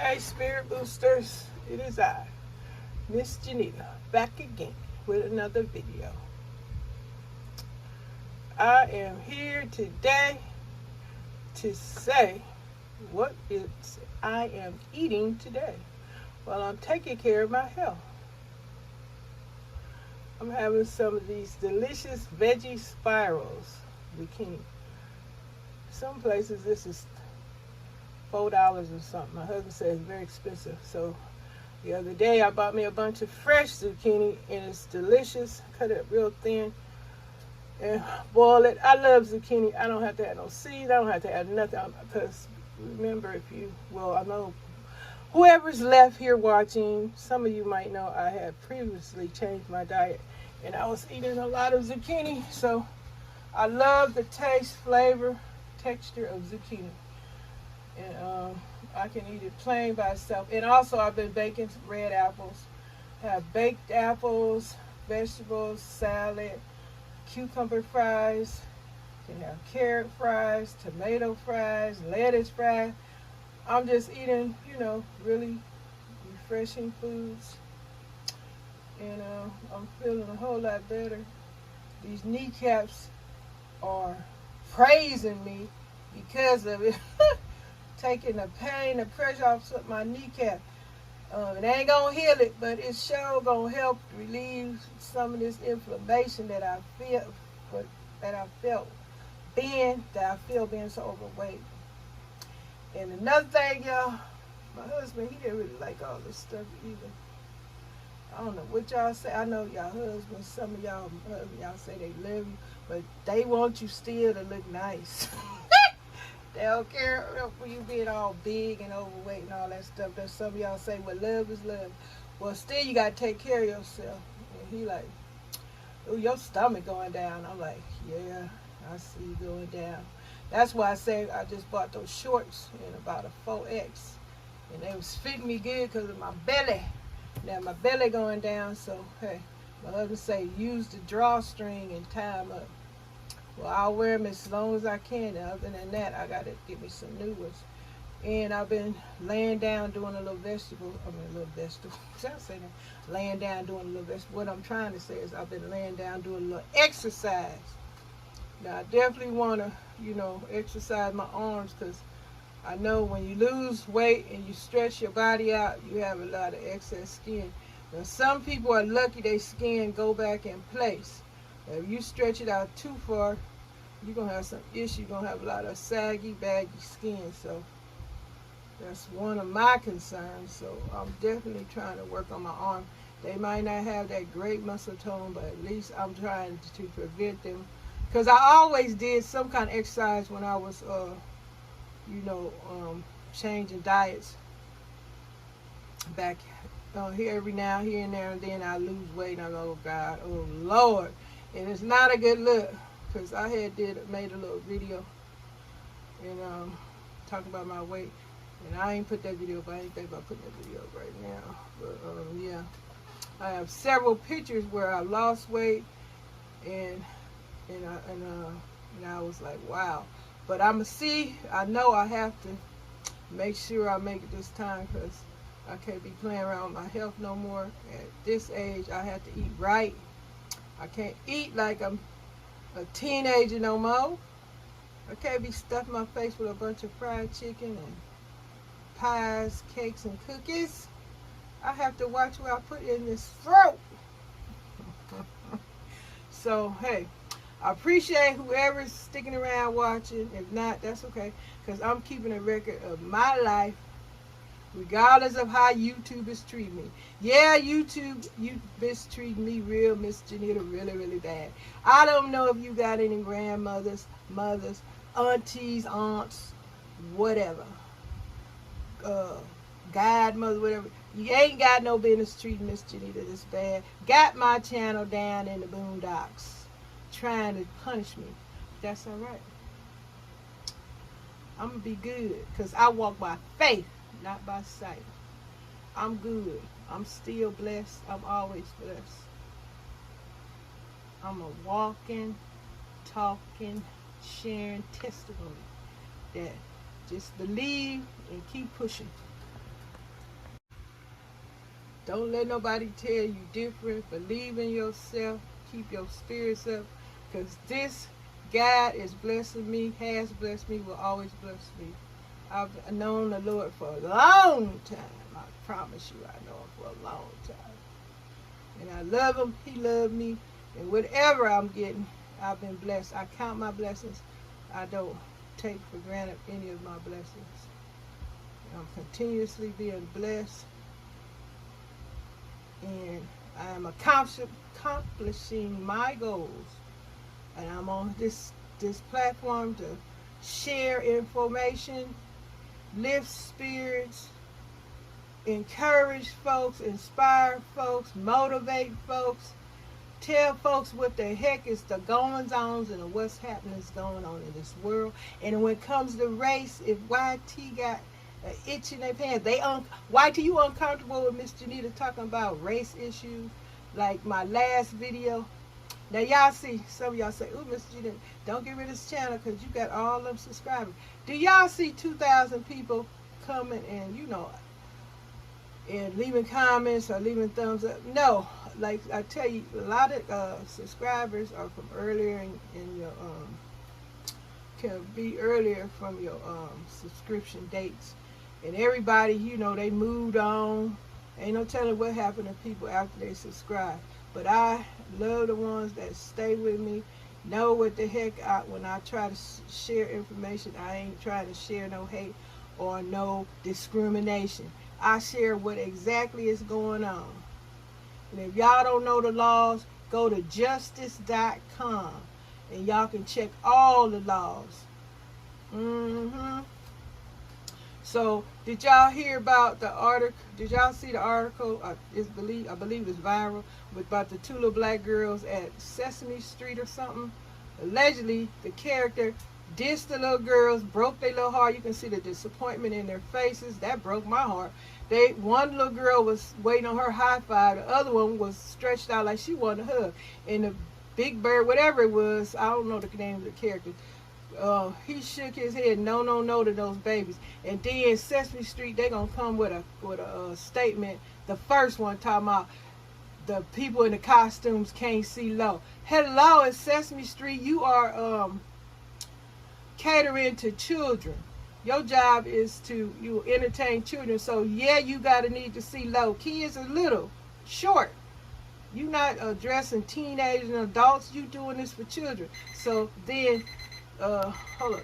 Hey, Spirit Boosters, it is I, Miss JENITA, back again with another video. I am here today to say what I am eating today while I'm taking care of my health. I'm having some of these delicious veggie spirals, zucchini. Some places this is $4 or something. My husband said it's very expensive. So the other day I bought me a bunch of fresh zucchini and it's delicious. Cut it real thin and boil it. I love zucchini. I don't have to add no seeds. I don't have to add nothing because remember, I know whoever's left here watching, some of you might know I had previously changed my diet and I was eating a lot of zucchini. So I love the taste, flavor, texture of zucchini. And I can eat it plain by itself. And also I've been baking red apples. Have baked apples, vegetables, salad, cucumber fries. You can have carrot fries, tomato fries, lettuce fries. I'm just eating, really refreshing foods. And I'm feeling a whole lot better. These kneecaps are praising me because of it. Taking the pain, the pressure off my kneecap. It ain't gonna heal it, but it's sure gonna help relieve some of this inflammation that I feel being so overweight. And another thing, y'all, my husband, he didn't really like all this stuff either. I don't know what y'all say. I know y'all husbands, some of y'all say they love you, but they want you still to look nice. They don't care for you being all big and overweight and all that stuff. That some of y'all say, well, love is love. Well, still you got to take care of yourself. And he like, oh, your stomach going down. I'm like, yeah, I see you going down. That's why I say I just bought those shorts in about a 4X. And they was fitting me good because of my belly. Now my belly going down, so, hey, my husband say, use the drawstring and tie them up. Well, I'll wear them as long as I can. Other than that, I got to get me some new ones. And I've been laying down doing a little vegetable. I say that. Laying down doing a little vegetable. What I'm trying to say is I've been laying down doing a little exercise. Now, I definitely want to, exercise my arms because I know when you lose weight and you stretch your body out, you have a lot of excess skin. Now, some people are lucky their skin go back in place. If you stretch it out too far, you're going to have some issues. You're going to have a lot of saggy, baggy skin. So that's one of my concerns. So I'm definitely trying to work on my arm. They might not have that great muscle tone, but at least I'm trying to prevent them. Because I always did some kind of exercise when I was, changing diets back here and there, and then I lose weight and I go, oh God, oh Lord. And it's not a good look because I made a little video and talking about my weight. And I ain't put that video up. I ain't think about putting that video up right now. But yeah, I have several pictures where I lost weight and I was like, wow. But I know I have to make sure I make it this time because I can't be playing around with my health no more. At this age, I have to eat right. I can't eat like I'm a teenager no more. I can't be stuffing my face with a bunch of fried chicken and pies, cakes, and cookies. I have to watch what I put in this throat. So, hey, I appreciate whoever's sticking around watching. If not, that's okay. Because I'm keeping a record of my life regardless of how YouTube is treating me. Yeah, YouTube mistreating me real, Miss JENITA, really, really bad. I don't know if you got any grandmothers, mothers, aunties, aunts, whatever. Godmother, whatever. You ain't got no business treating Miss JENITA this bad. Got my channel down in the boondocks trying to punish me. That's all right. I'm going to be good because I walk by faith, not by sight. I'm good. I'm still blessed. I'm always blessed. I'm a walking, talking, sharing testimony that just believe and keep pushing. Don't let nobody tell you different. Believe in yourself. Keep your spirits up. Because this God is blessing me, has blessed me, will always bless me. I've known the Lord for a long time. I promise you, I know him for a long time. And I love him. He loved me. And whatever I'm getting, I've been blessed. I count my blessings. I don't take for granted any of my blessings. I'm continuously being blessed. And I am accomplishing my goals. And I'm on this platform to share information, lift spirits, encourage folks, inspire folks, motivate folks, tell folks what the heck is the goings on and what's happening is going on in this world. And when it comes to race, if YT got an itch in their pants, YT, you uncomfortable with Miss JENITA talking about race issues? Like my last video. Now y'all see, some of y'all say, "Ooh, Miss JENITA, don't get rid of this channel because you got all them subscribers." Do y'all see 2,000 people coming and and leaving comments or leaving thumbs up? No, like I tell you, a lot of subscribers are from earlier in your can be earlier from your subscription dates, and everybody, they moved on. Ain't no telling what happened to people after they subscribe. But I love the ones that stay with me, know what the heck when I try to share information, I ain't trying to share no hate or no discrimination. I share what exactly is going on. And if y'all don't know the laws, go to justice.com and y'all can check all the laws. So, did y'all hear about the article? Did y'all see the article? I believe it's viral, about the two little black girls at Sesame Street or something. Allegedly, the character dissed the little girls, broke their little heart. You can see the disappointment in their faces. That broke my heart. One little girl was waiting on her high five. The other one was stretched out like she wanted a hug. And the big bird, whatever it was, I don't know the name of the character. He shook his head, no to those babies. And then Sesame Street, they gonna come with a statement. The first one talking about the people in the costumes can't see low. Hello, at Sesame Street, you are catering to children. Your job is you entertain children. So yeah, you gotta need to see low. Kids are little, short. You not addressing teenagers and adults. You doing this for children. So then. Hold up,